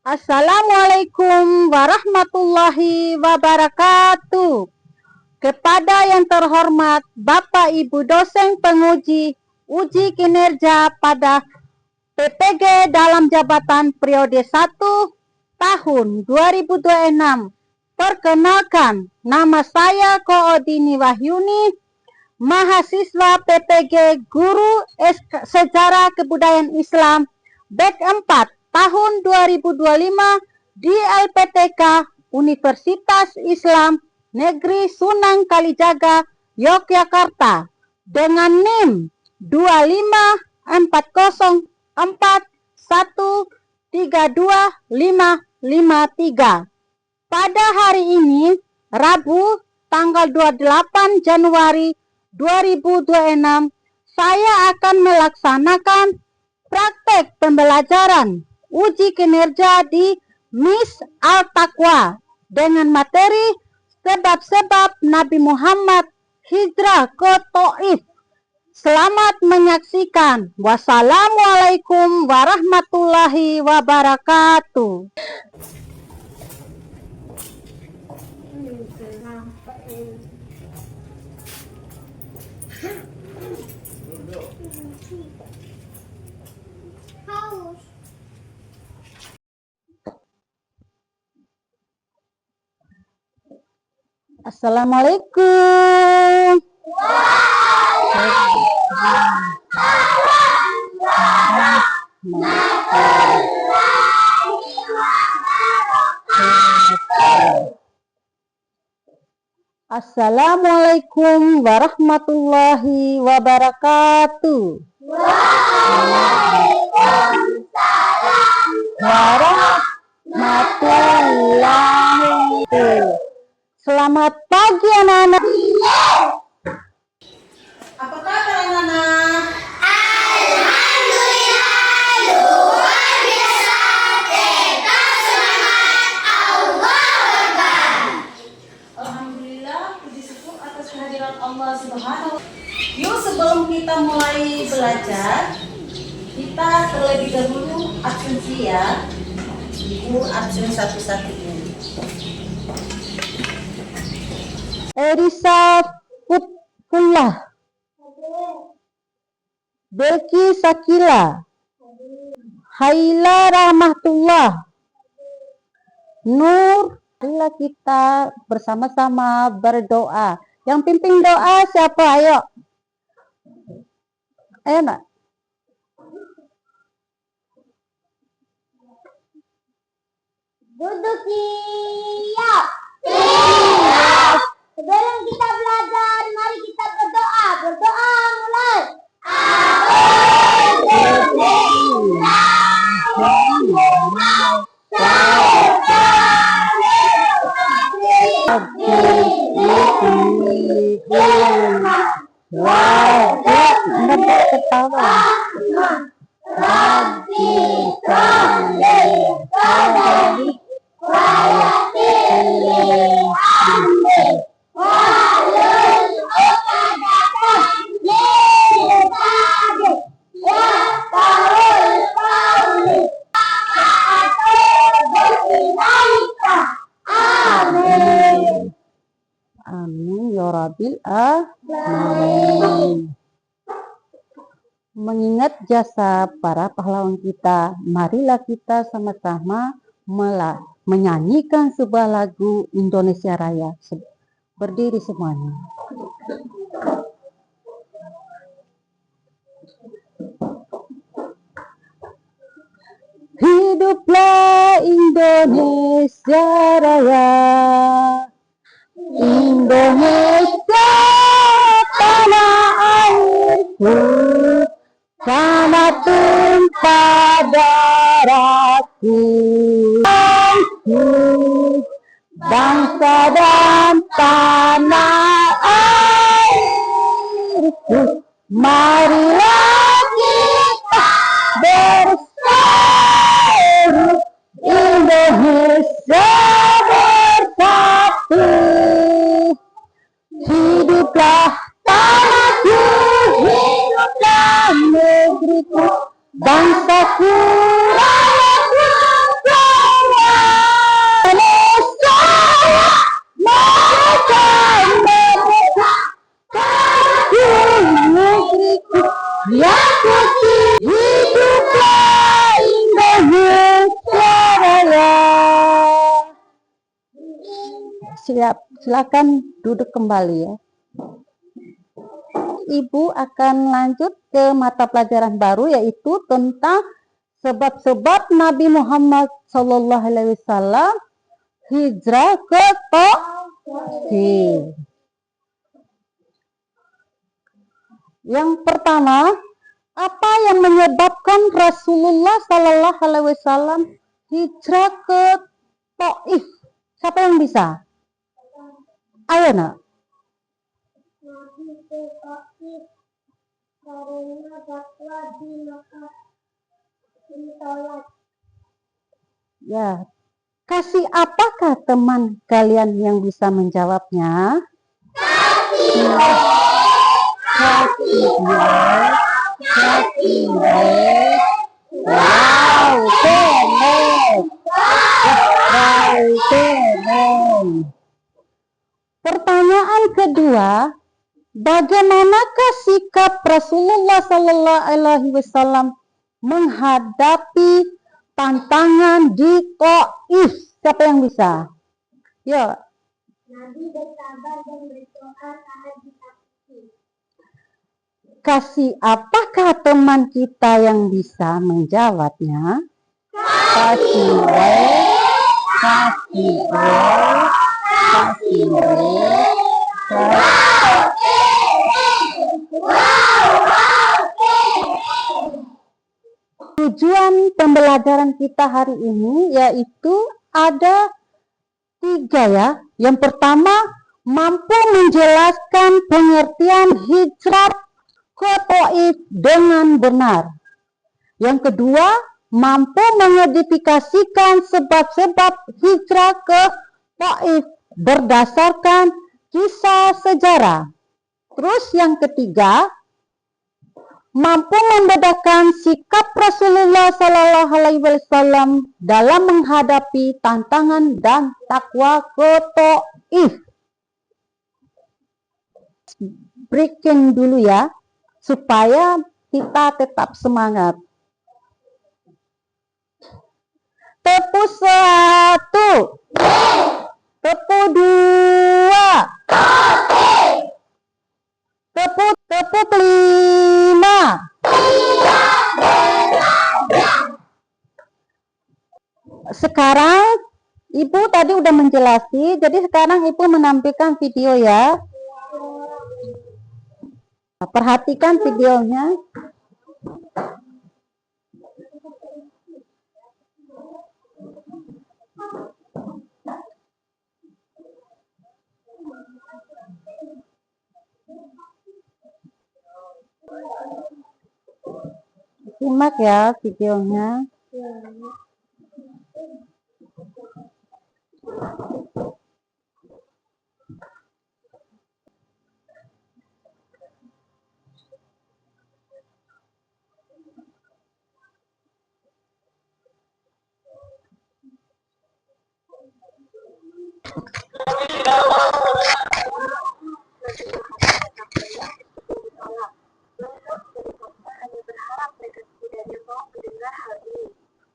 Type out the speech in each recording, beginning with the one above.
Assalamualaikum warahmatullahi wabarakatuh. Kepada yang terhormat Bapak Ibu dosen penguji uji kinerja pada PPG dalam jabatan periode 1 tahun 2026. Perkenalkan, nama saya Koodini Wahyuni, mahasiswa PPG Guru Sejarah Kebudayaan Islam BEK 4 tahun 2025 di LPTK Universitas Islam Negeri Sunan Kalijaga, Yogyakarta dengan NIM 25441325553. Pada hari ini, Rabu, tanggal 28 Januari 2026, saya akan melaksanakan praktek pembelajaran uji kinerja di MIS Al-Taqwa dengan materi sebab-sebab Nabi Muhammad hijrah ke Taif. Selamat menyaksikan. Wassalamualaikum warahmatullahi wabarakatuh. Assalamualaikum. Assalamualaikum warahmatullahi wabarakatuh. Warahmatullahi wabarakatuh. Selamat pagi anak-anak. Apa kabar anak-anak? Alhamdulillah, luar biasa. Tetap semangat. Allahu Akbar. Alhamdulillah, puji syukur atas kehadiran Allah Subhanahu wa Ta'ala. Yuk, sebelum kita mulai belajar, kita terlebih dahulu absensi ya. Ibu absen satu-satu ini. Erisa Putfullah, Belki Sakila, Haila Rahmatullah, Nur. Marilah kita bersama-sama berdoa. Yang pimpin doa siapa? Ayo. Ayo nak. Duduk siap. Siap. Sebelum kita belajar, mari kita berdoa. Berdoa mulai. Amin ya Rabbil Alamin. Mengingat jasa para pahlawan kita, marilah kita sama-sama menyanyikan sebuah lagu Indonesia Raya. Berdiri semuanya. Hiduplah Indonesia Raya, Indonesia tanah airku, tanah tumpah darahku, bangsa dan tanah airku, marilah kita bersatu, Indonesia bersatu. Hiduplah tanahku, hiduplah negeriku, bangsaku, rakyatku, Siap, silakan duduk kembali ya. Ibu akan lanjut ke mata pelajaran baru, yaitu tentang sebab-sebab Nabi Muhammad SAW hijrah ke Taif. Yang pertama, apa yang menyebabkan Rasulullah SAW hijrah ke Taif? Siapa yang bisa? Ayo nak. Nabi ke Taif karena dakwah di Makkah ditolak. Ya, kasih apakah teman kalian yang bisa menjawabnya? Kasih wow, keren. Wow, keren. Pertanyaan kedua, bagaimanakah sikap Rasulullah SAW menghadapi tantangan di Taif? Siapa yang bisa? Yuk. Nabi bersabar dan berdoa saat disakiti. Kasih apakah teman kita yang bisa menjawabnya? Kasih Tujuan pembelajaran kita hari ini yaitu ada 3 ya. Yang pertama, mampu menjelaskan pengertian hijrah ke Taif dengan benar. Yang kedua, mampu mengidentifikasikan sebab-sebab hijrah ke Taif berdasarkan kisah sejarah. Terus yang ketiga, mampu membedakan sikap Rasulullah SAW dalam menghadapi tantangan dan takwa ke Taif. Breaking dulu ya, supaya kita tetap semangat. Tepu 1, tepu 2, tepu 5. Sekarang Ibu tadi udah menjelaskan, jadi sekarang Ibu menampilkan video ya. Perhatikan videonya. Simak ya videonya.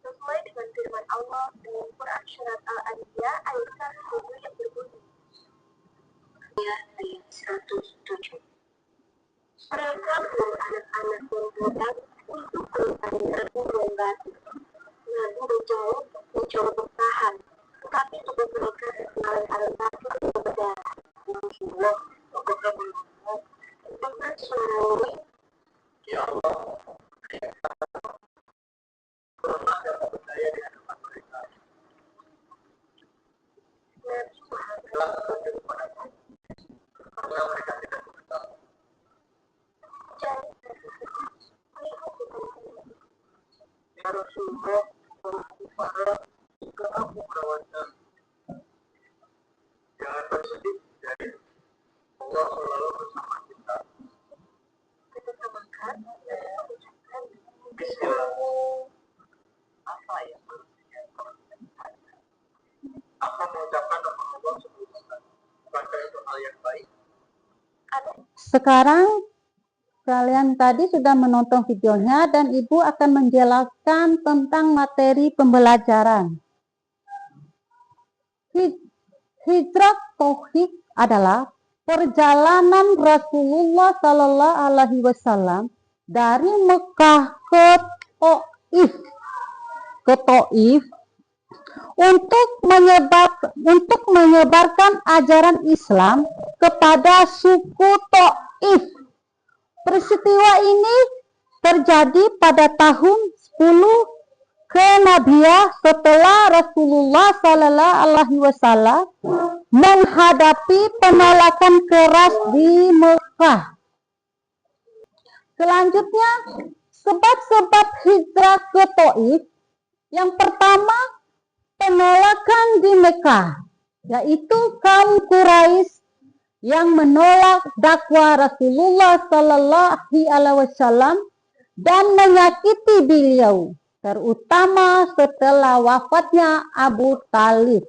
Sesuai dengan firman Allah dalam Quran Surat Al-Anbiya ayat 1 yang berbunyi ayat 107. Mereka membawa anak-anak perempuan untuk mencari rombongan. Nabi mencoba bertahan, tetapi tubuh mereka terkena air mata dan berdarah. Rasulullah dengan suara ya Allah. Jangan bersedih, jadi Allah selalu bersama kita. Kita samakan dan ucapkan Bismillah. Apa ya? Apa mengucapkan nama Allah sebelumnya? Baca itu hal yang baik. Sekarang kalian tadi sudah menonton videonya dan Ibu akan menjelaskan tentang materi pembelajaran. Hijrah tauhid adalah perjalanan Rasulullah Sallallahu Alaihi Wasallam dari Mekah ke Taif untuk menyebarkan ajaran Islam kepada suku Taif. Peristiwa ini terjadi pada tahun 10 kenabian setelah Rasulullah Sallallahu Alaihi Wasallam menghadapi penolakan keras di Mekah. Selanjutnya, sebab-sebab hijrah ke Taif. Yang pertama, penolakan di Mekah, yaitu kaum Quraisy yang menolak dakwah Rasulullah Sallallahu Alaihi Wasallam dan menyakiti beliau, terutama setelah wafatnya Abu Talib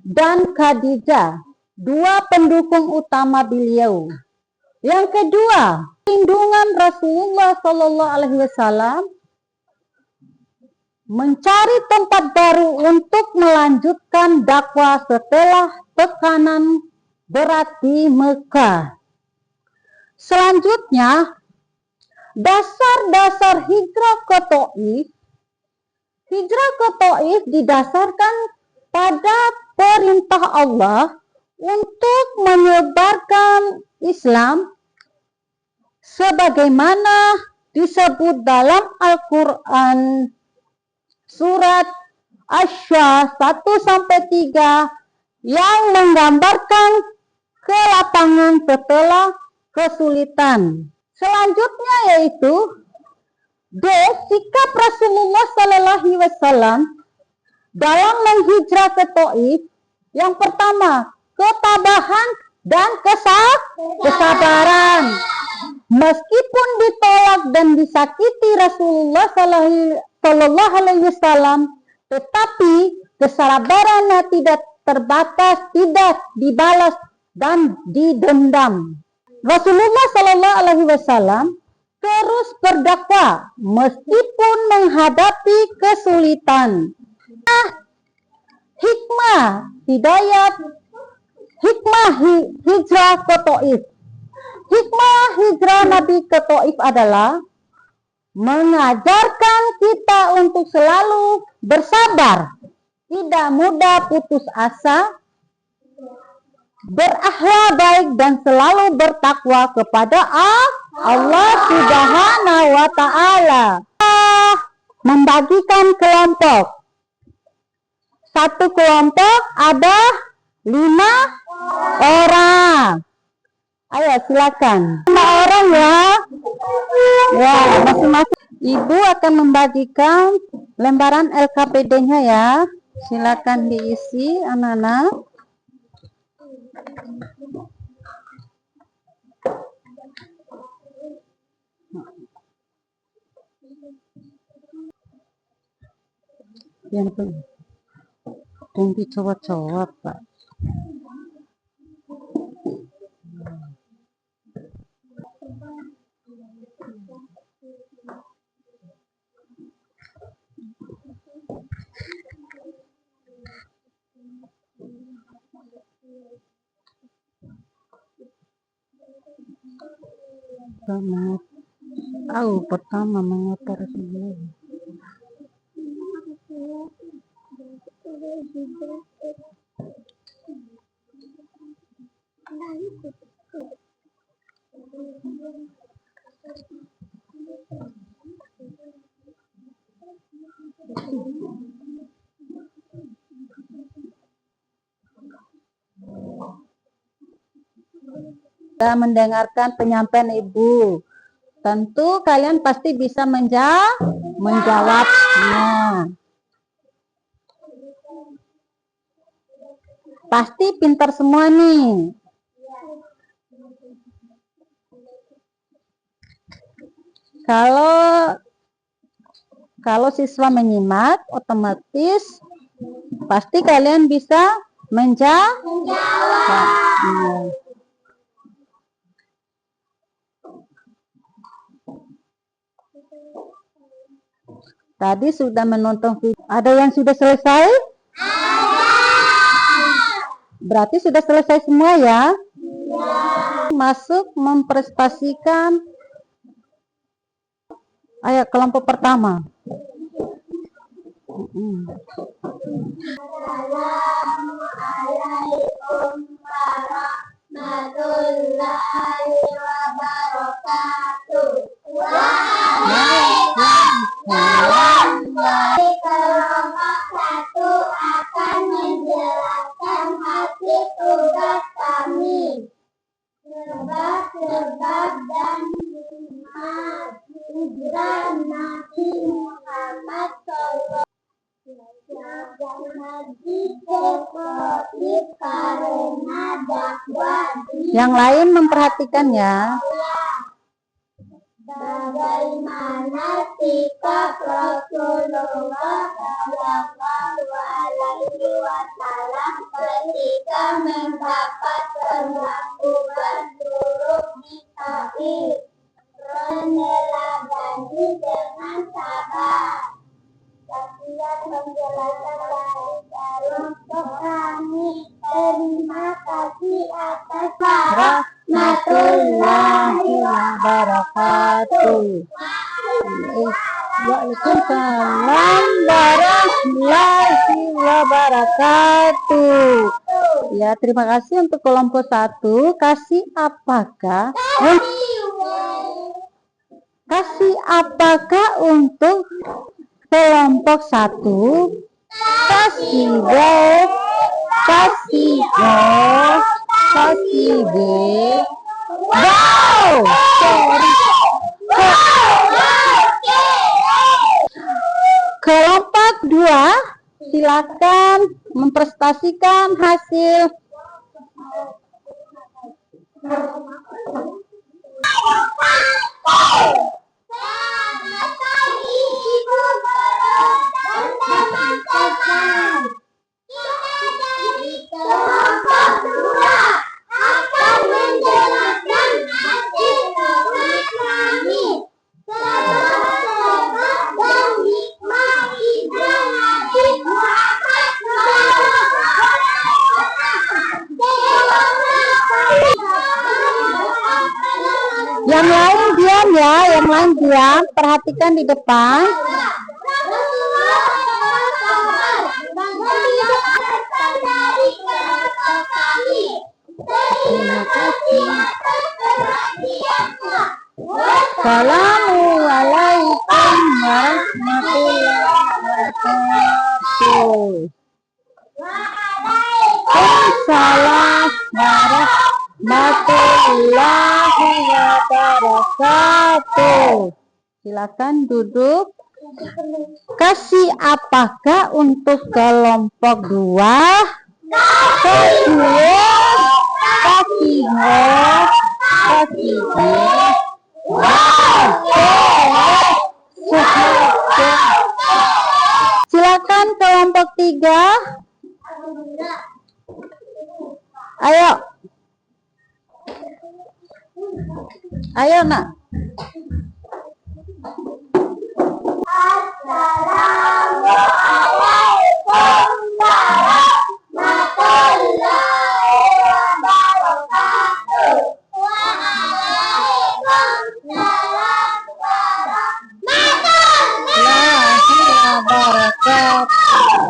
dan Khadijah, dua pendukung utama beliau. Yang kedua, perlindungan Rasulullah Sallallahu Alaihi Wasallam mencari tempat baru untuk melanjutkan dakwah setelah tekanan berat di Mekah. Selanjutnya, dasar-dasar hijrah ke Taif. Hijrah ke Taif didasarkan pada perintah Allah untuk menyebarkan Islam sebagaimana disebut dalam Al-Quran surat Asy-Syah 1-3 yang menggambarkan kelapangan setelah kesulitan. Selanjutnya yaitu sikap Rasulullah Sallallahu Alaihi Wasallam dalam menghijrah ke Taif. Yang pertama, ketabahan dan kesabaran. Meskipun ditolak dan disakiti Rasulullah Sallallahu Alaihi Wasallam, tetapi kesabarannya tidak terbatas, tidak dibalas dan didendam. Rasulullah Sallallahu Alaihi Wasallam terus berdakwah meskipun menghadapi kesulitan. Hikmah hijrah ke Taif. Hikmah hijrah Nabi ke Taif adalah mengajarkan kita untuk selalu bersabar, tidak mudah putus asa, berakhlak baik dan selalu bertakwa kepada Allah Subhanahu wa Ta'ala. Membagikan kelompok. Satu kelompok ada 5 orang. Ayo silakan. 5 orang ya. Ya, masing-masing ibu akan membagikan lembaran LKPD-nya ya. Silakan diisi anak-anak. Yang dicowok-cowok, Pak. Pertama mengapa Rasulullah mendengarkan penyampaian ibu. Tentu kalian pasti bisa menjawabnya. Pasti pintar semua nih. Kalau siswa menyimak, otomatis pasti kalian bisa menjawab. Tadi sudah menonton video. Ada yang sudah selesai? Berarti sudah selesai semua ya? Masuk memprestasikan. Ayo kelompok pertama. Assalamualaikum warahmatullahi wabarakatuh. Waalaikumsalam. Kelompok satu akan menjelaskan hasil tugas kami. Sebab-sebab dan hijrah Nabi Muhammad SAW. Karena dakwah Yang lain memperhatikan ya. bagaimana sikap Rasulullah Shallallahu Alaihi Wasallam ketika mendapat perlakuan buruk di Taif, meneladani dengan sabar. Kasihan menjelaskan dari kelompok kami. Terima kasih atas rahmatullahi Wabarakatuh. Waalaikumsalam warahmatullahi wabarakatuh. Ya, terima kasih untuk kelompok 1. Kasih apakah? Kasih apakah untuk kelompok 1? Kasih B, kasih B, kasih B. Wow! Kelompok 2, silakan memprestasikan hasil. Selamat pagi Ibu Guru dan teman-teman. Kita dari kelompok 2 akan menjelaskan hasil tugas kami. Sebab-sebab dan hikmah hijrah Nabi Muhammad Yang lain diam ya, yang lain diam. Perhatikan di depan. Terima kasih atas perhatiannya. Assalamualaikum warahmatullahi wabarakatuh. Waalaikumsalam warahmatullahi wabarakatuh. Silakan duduk. Kasih apakah untuk kelompok 2? Kasih kasih kasih. Wow. Silakan kelompok 3. Ayo. Ayo nak. Assalamualaikum warahmatullahi wabarakatuh. Waalaikumsalam warahmatullahi Wabarakatuh.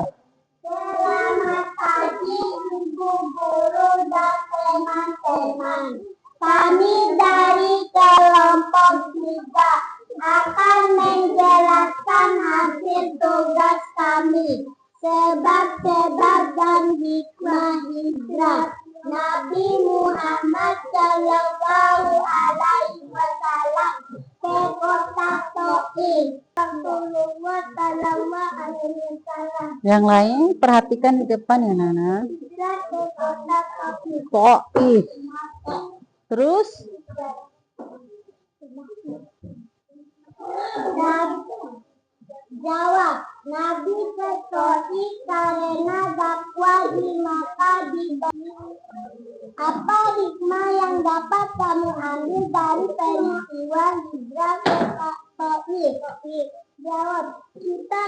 Selamat pagi Ibu Guru dan teman-teman. Kami dari kelompok 3 akan menjelaskan hasil tugas kami. Sebab-sebab dan hikmah hijrah Nabi Muhammad Shallallahu Alaihi Wasallam ke kota Taif. Rasulullah Shallallahu Alaihi Wasallam Yang lain perhatikan di depan ya Nana. hijrah ke kota Taif. Taif. Terus Jawab, Nabi ke Taif karena dakwah di Makkah Apa hikmah yang dapat kamu ambil dari peristiwa hijrah ke Taif? Jawab, kita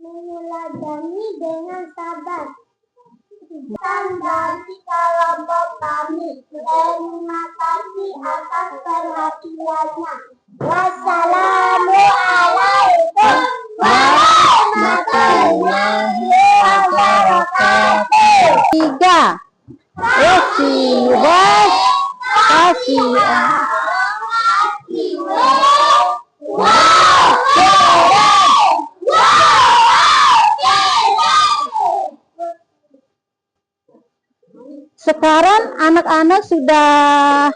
meneladani dengan sabar. dari kelompok kami. Terima kasih atas perhatiannya. Wassalamualaikum warahmatullahi wabarakatuh. 3. See you guys. Kasih. Sekarang anak-anak sudah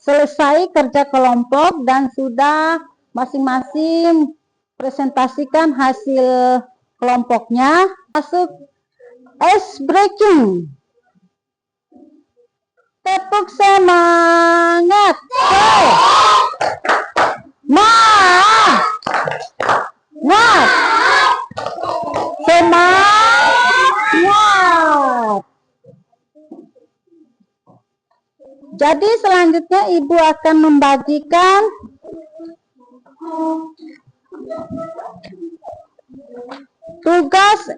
selesai kerja kelompok dan sudah masing-masing presentasikan hasil kelompoknya. Masuk ice breaking. Tepuk semangat. Semangat. Jadi selanjutnya Ibu akan membagikan tugas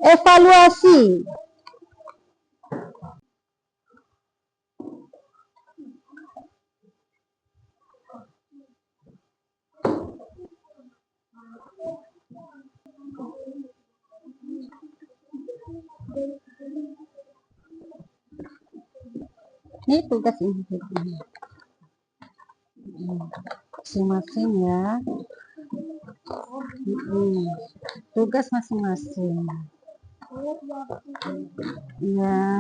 evaluasi. Ini tugas ini masing-masing ya. Tugas masing-masing. Ya.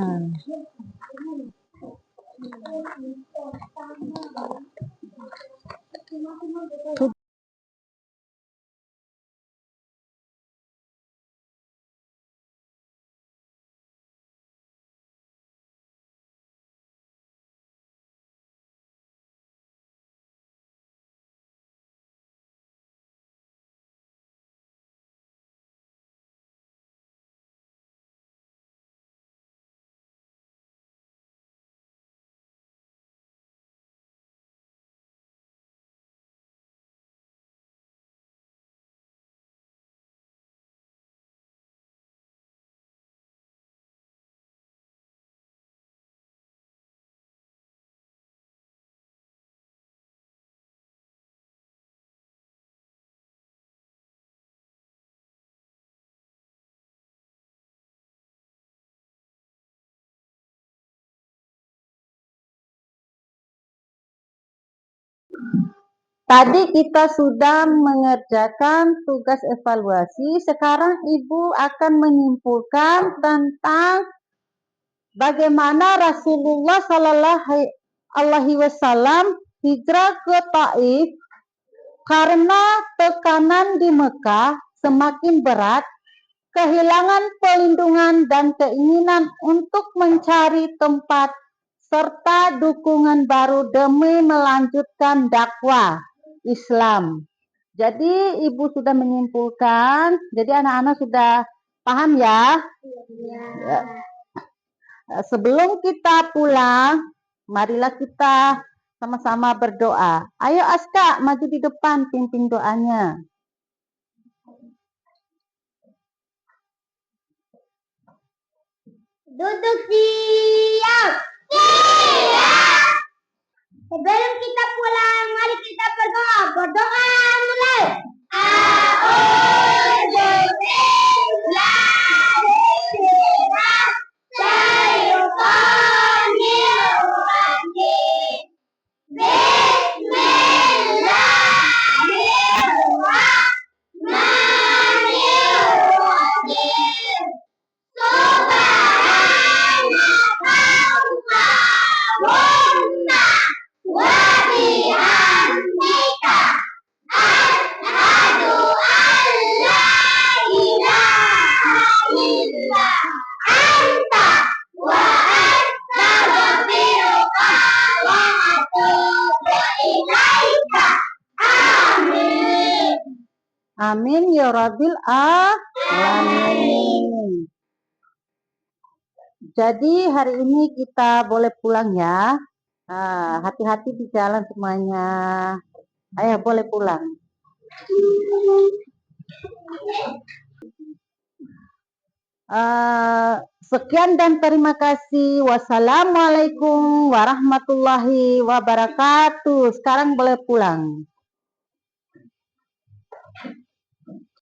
Tadi kita sudah mengerjakan tugas evaluasi, sekarang Ibu akan menyimpulkan tentang bagaimana Rasulullah Shallallahu Alaihi Wasallam hijrah ke Taif karena tekanan di Mekah semakin berat, kehilangan pelindungan dan keinginan untuk mencari tempat serta dukungan baru demi melanjutkan dakwah Islam. Jadi Ibu sudah menyimpulkan, jadi anak-anak sudah paham ya? Ya. Sebelum kita pulang, marilah kita sama-sama berdoa. Ayo Aska, maju di depan, pimpin doanya. Duduk diam. Sebelum kita pulang, mari kita berdoa. Berdoa mulai. Amin ya Rabbil Alamin. Jadi hari ini kita boleh pulang ya. Hati-hati di jalan semuanya. Ayo boleh pulang. Sekian dan terima kasih. Wassalamualaikum warahmatullahi wabarakatuh. Sekarang boleh pulang.